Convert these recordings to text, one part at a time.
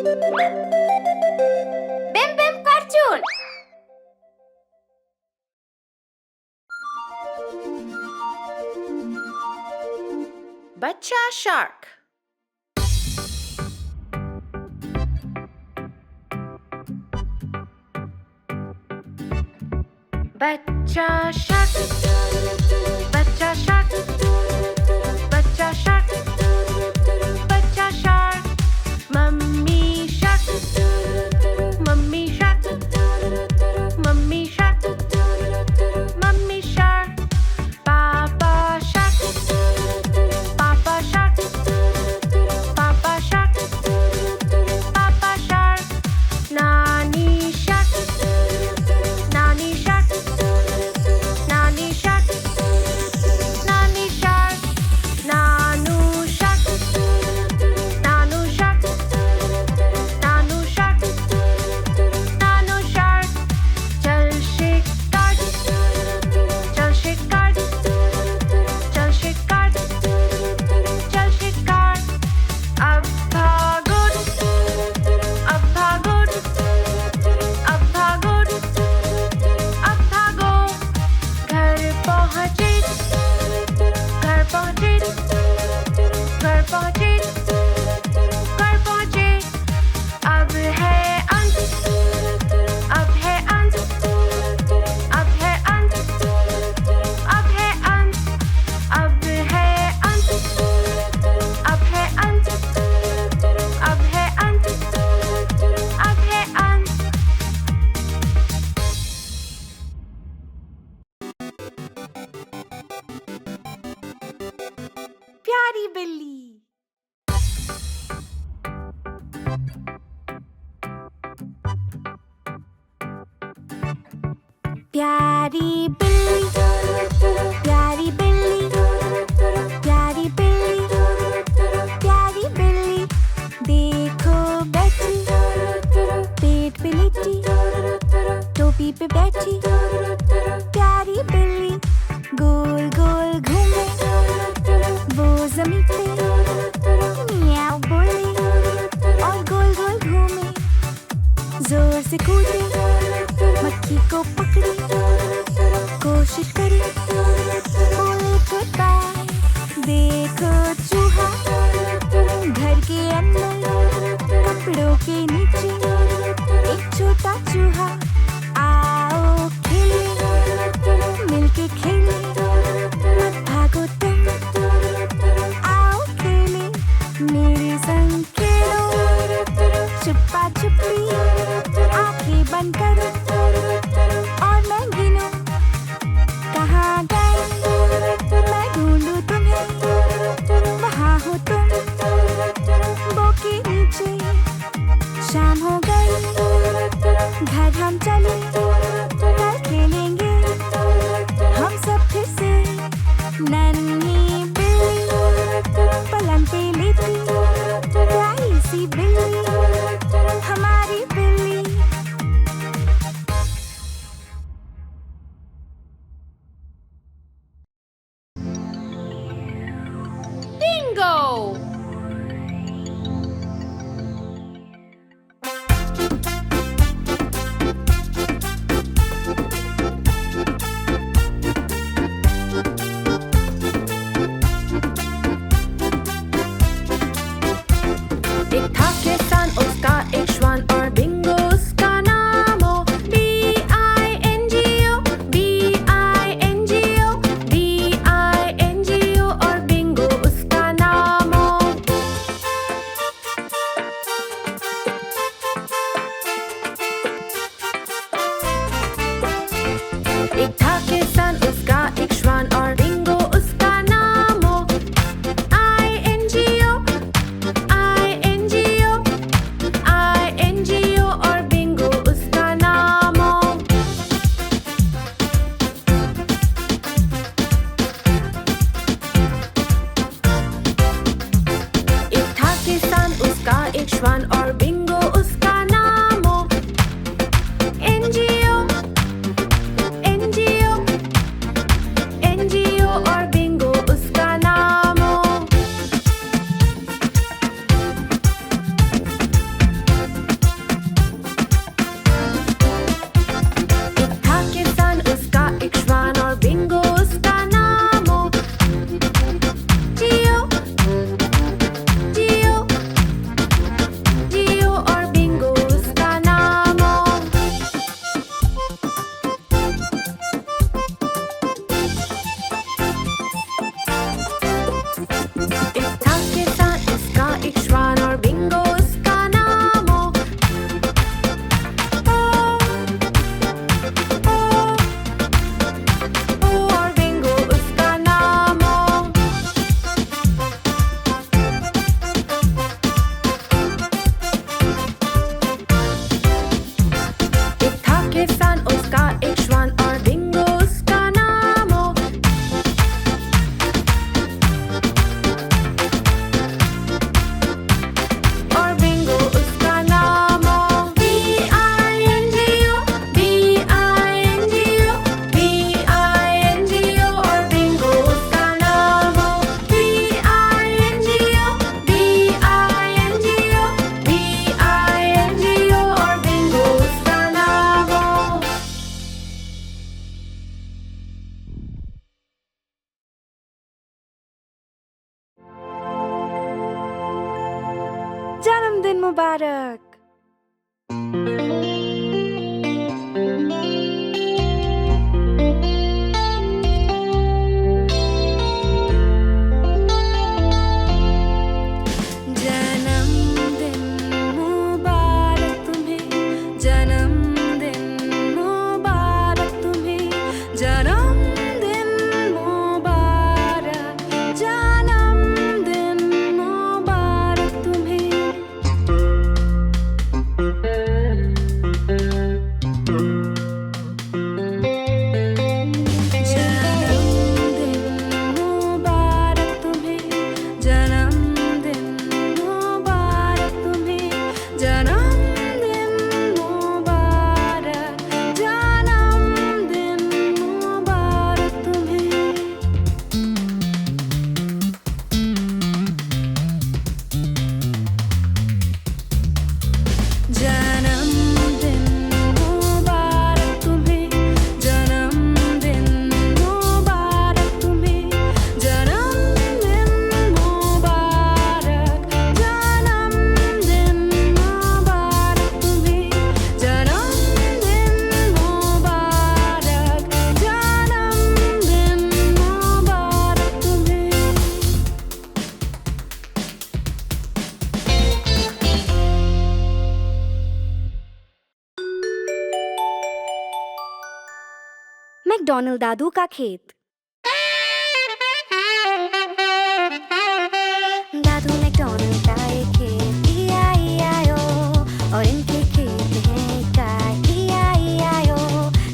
बिम बिम cartoon. बच्चा shark. बच्चा shark, बच्चा शार्क, बच्चा शार्क, बच्चा shark. Mummy shark, mummy shark, mummy shark, mummy shark. पापा शार्क, पापा शार्क, पापा शार्क, पापा शार्क। नानी शार्क, नानी शार्क, नानी शार्क, नानी शार्क। नानू शार्क, नानू शार्क, नानू शार्क, नानू शार्क। चल शिकार, चल शिकार, चल शिकार, चल शिकार। अब भागो, अब भागो, अब भागो, अब भागो। घर पहुँचे, घर पहुँचे, घर पहुँचे, घर पहुँचे। अब है अंत, अब है अंत, अब है अंत, अब है अंत, अब है अंत, अब है अंत, अब है अंत, अब है अंत। प्यारी बिल्ली। प्यारी बिल्ली, प्यारी बिल्ली, प्यारी बिल्ली, प्यारी बिल्ली। देखो बैठी, पेट पे लेटी, टोपी पे बैठी। प्यारी बिल्ली गोल गोल घूमे, वो जमीन पे मियाओ बोले और गोल गोल घूमे। जोर से कूदे, मक्खी को पकड़े, कोशिश करे, बोले गुड बाय। देखो चूहा घर के अंदर, कपड़ों के नीचे एक छोटा चूहा। आओ खेले, मिलके खेले, मत भागो तुम, आओ खेले, मेरे संग खेलो। छुपा छुपी, आंखें बंद करो और मैं गिनूं। कहाँ गए मैं ढूंढूं तुम्हें, वहाँ हो तुम बो के नीचे। शाम हो गई, घर हम चले, कल खेलेंगे हम सब फिर से। नन्ही बिल्ली पलंग पे लेटी, प्यारी सी बिल्ली हमारी बिल्ली। बिंगो। एक था किसान, उसका एक श्वान और बिंगो उसका नाम हो। B-I-N-G-O, B-I-N-G-O, B-I-N-G-O और बिंगो उसका नाम हो। एक था किसान, उसका एक श्वान और बिंगो उसका नाम हो। I-N-G-O, I-N-G-O, I-N-G-O और बिंगो उसका नाम हो। एक था किसान, उसका एक श्वान और बिंगो उसका नाम हो। N-G-O, N-G-O, N-G-O और बिंगो उसका नाम हो। जन्मदिन मुबारक। मैकडॉनल्ड दादू का खेत। दादू मैकडॉनल्ड का एक खेत, E-I-E-I-O, और इनके खेत हैं गाय, E-I-E-I-O।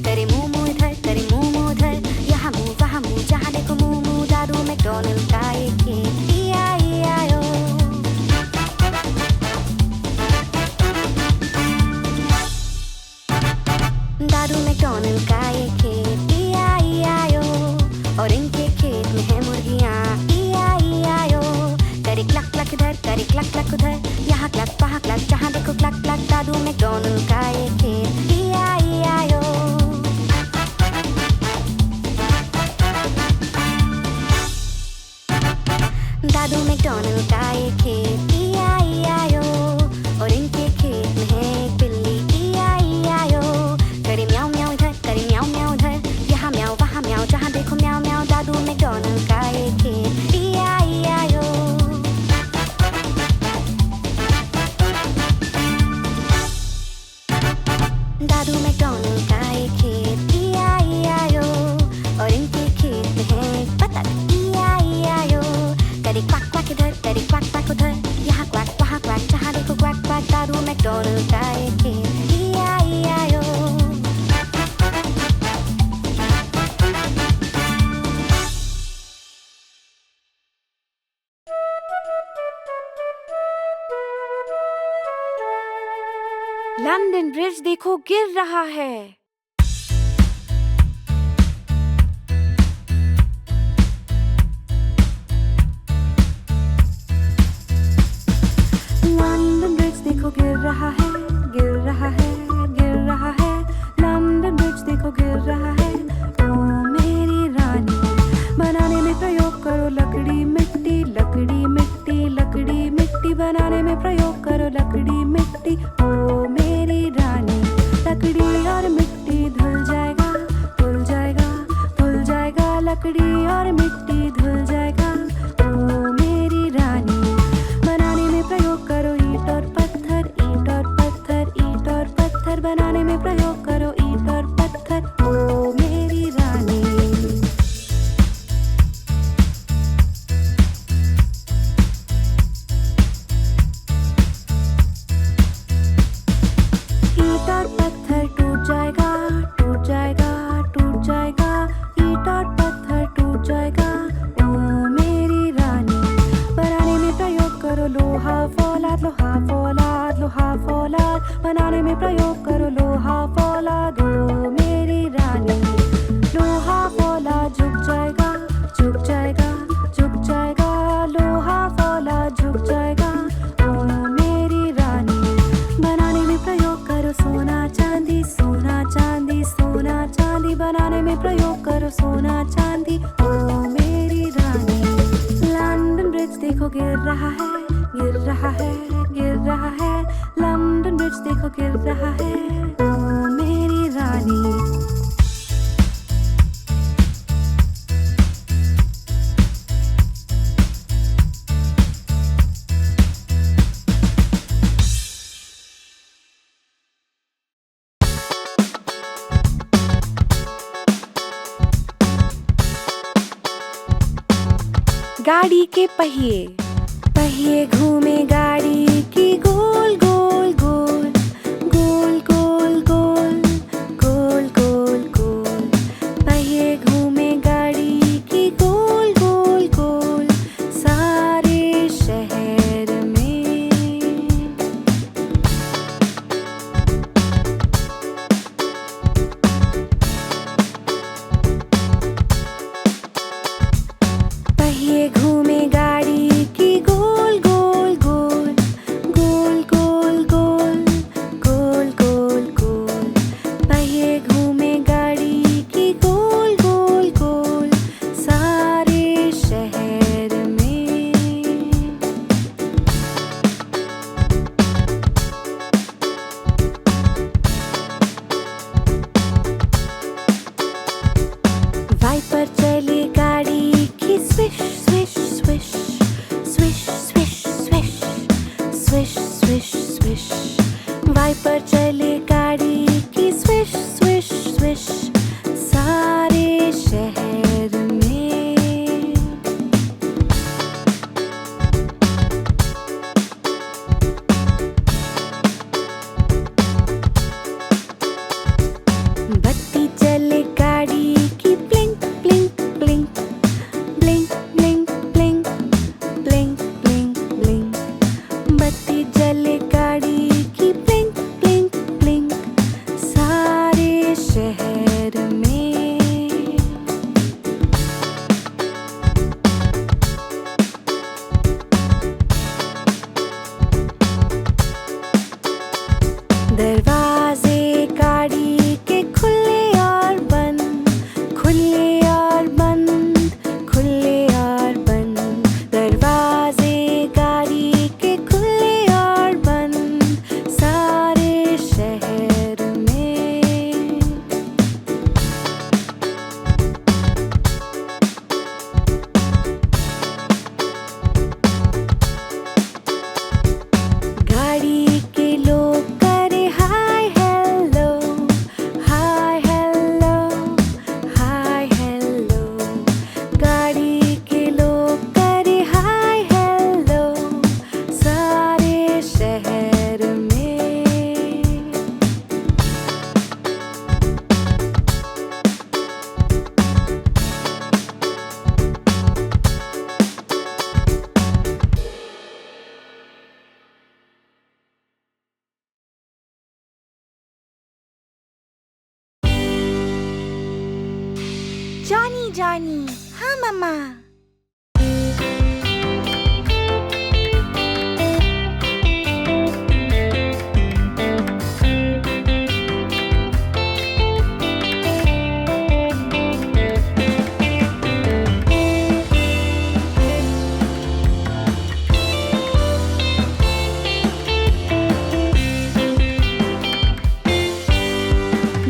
करे मुंह मुंह इधर, करे मुंह मुंह उधर, यहाँ मुंह वहाँ मुंह, जहाँ देखो मुंह मुंह। दादू मैकडॉनल्ड का एक खेत, E-I-E-I-O। दादू मैकडॉनल्ड का एक खेत, E-I-E-I-O, और इनके खेत में है मुर्गियाँ, E-I-E-I-O। करे क्लक क्लक इधर, करे क्लक क्लक उधर, यहाँ क्लक वहाँ क्लक, जहाँ देखो क्लक क्लक। दादू मैकडॉनल्ड का एक खेत, E-I-E-I-O। दादू मैकडॉनल्ड का एक खेत, E-I-E-I-O, और इनके खेत में है एक बिल्ली, E-I-E-I-O। करे म्याऊ म्याऊ इधर, करे म्याऊ म्याऊ उधर, यहाँ म्याऊ वहाँ म्याऊ, जहाँ देखो म्याऊ म्याऊ। दादू मैकडॉनल्ड का एक खेत, E-I-E-I-O। दादू मैकडॉनल्ड का एक खेत, E-I-E-I-O, और इनके खेत में है एक बतख, E-I-E-I-O। करे क्वाक क्वाक इधर, करे क्वाक क्वाक उधर, यहाँ क्वाक वहाँ क्वाक, जहाँ देखो क्वाक क्वाक। दादू मैकडॉनल्ड का एक खेत, E-I-E-I-O। लंदन ब्रिज देखो गिर रहा है। लंदन ब्रिज देखो गिर रहा है, गिर रहा है, गिर रहा है। लंदन ब्रिज देखो गिर रहा है। ओ मेरी रानी, बनाने में प्रयोग करो लकड़ी मिट्टी, लकड़ी मिट्टी, लकड़ी मिट्टी, बनाने में प्रयोग करो लकड़ी मिट्टी। ओ मेरी रानी, लकड़ी और मिट्टी धुल जाएगा, धुल जाएगा, धुल जाएगा, लकड़ी और मिट्टी धुल जाएगा। ओ मेरी रानी, बनाने में प्रयोग करो ईंट और पत्थर, ईंट और पत्थर, ईंट और पत्थर, बनाने में प्रयोग करो ईंट और पत्थर। ओ मेरी रानी। ईंट और पत्थर टूट जाएगा, टूट जाएगा, टूट जाएगा, ईंट और पत्थर टूट जाएगा। ओ मेरी रानी, बनाने में प्रयोग करो लोहा फौलाद, लोहा फौलाद, लोहा फौलाद, बनाने में प्रयोग करो लोहा फौलाद। ओ मेरी रानी, लोहा फौलाद झुक जाएगा, झुक जाएगा, झुक जाएगा, लोहा फौलाद झुक जाएगा। ओ मेरी रानी, बनाने में प्रयोग करो सोना चांदी, सोना चांदी, सोना चांदी, बनाने में प्रयोग करो सोना चांदी। ओ मेरी रानी। लंदन ब्रिज देखो गिर रहा है, गिर रहा है, गिर गाड़ी के पहिए, पहिए घूमे गाड़ी की गोल गोल गोल, गोल गोल गोल, गोल गोल गोल। पहिए घूमे गाड़ी की गोल गोल गोल, सारे शहर में। पहिए घूमे गाड़ी की गोल गोल गोल, गोल गोल गोल, गोल गोल गोल। पहिए घूमे गाड़ी की गोल गोल गोल, सारे शहर में। वाइपर चले गाड़ी की swish swish swish, swish swish swish, swish swish swish. Wiper चले गाड़ी की स्विश स्विश स्विश, सारे शहर में। बत्ती चले गाड़ी की blink blink blink, blink blink blink, blink blink blink. बत्ती जले गाड़ी की ब्लिंक ब्लिंक ब्लिंक, सारे शहर में। दरवाजे गाड़ी के खुले और बंद, खुले और बंद, खुले और बंद। दरवाजे गाड़ी के खुले और बंद, सारे शहर में। गाड़ी के लोग करे hi hello, hi hello, hi hello. गाड़ी के लोग करे हाय हेलो, सारे शहर में। जॉनी जॉनी, हाँ मम्मा।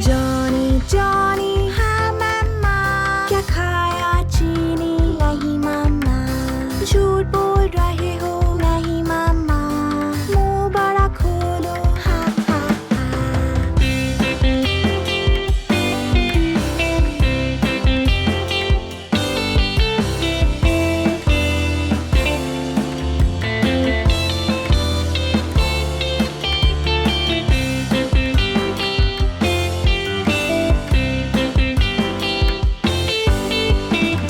जॉनी जॉनी, हाँ मम्मा। क्या खाया चीनी? नहीं मम्मा। झूठ बोल रहे हो? नहीं मम्मा। मुंह बड़ा खोलो, हाँ हाँ हाँ।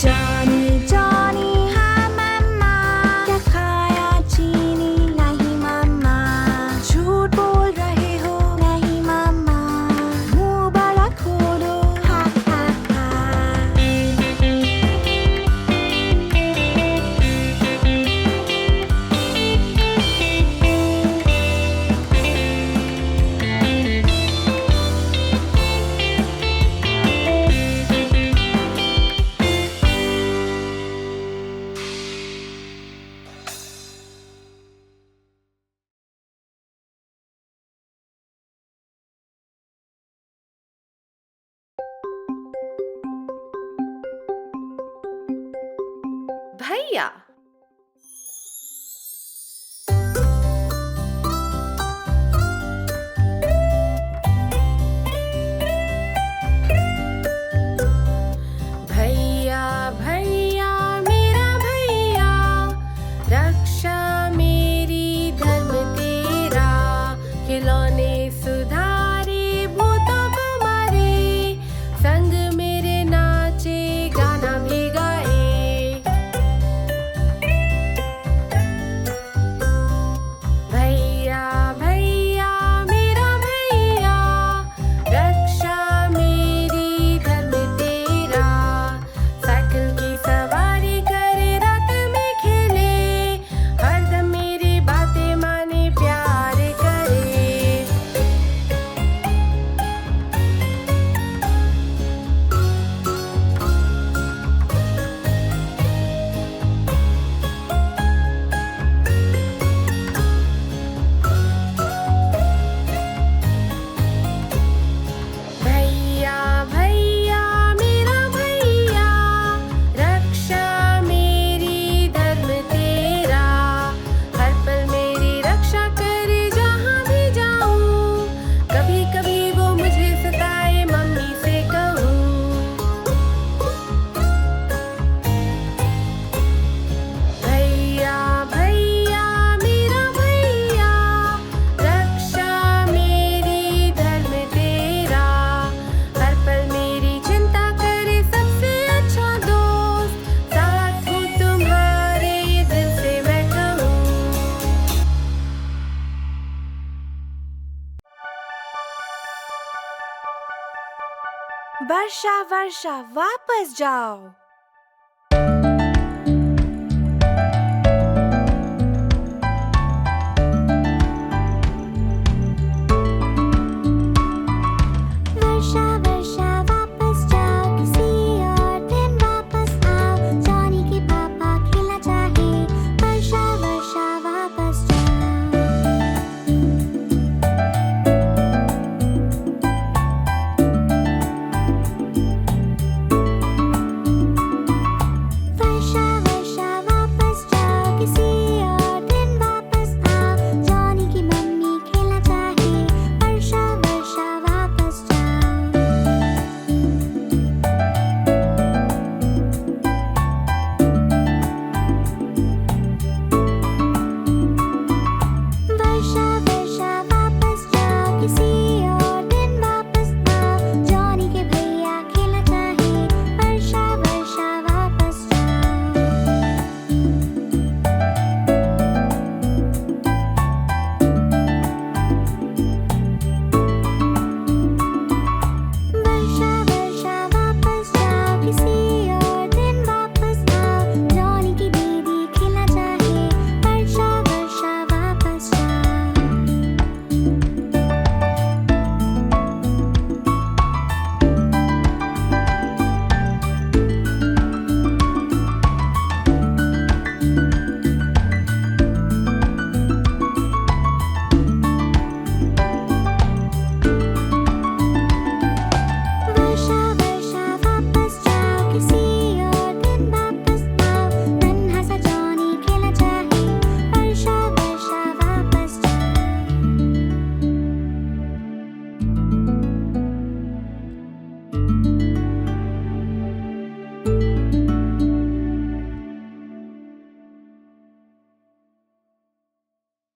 जॉनी जॉनी, हाँ मम्मा। क्या खाया चीनी? नहीं मम्मा। झूठ बोल रहे हो? नहीं मम्मा। मुंह बड़ा खोलो, हाँ हाँ हाँ। भैया भैया भैया मेरा भैया, वर्षा वर्षा वापस जाओ।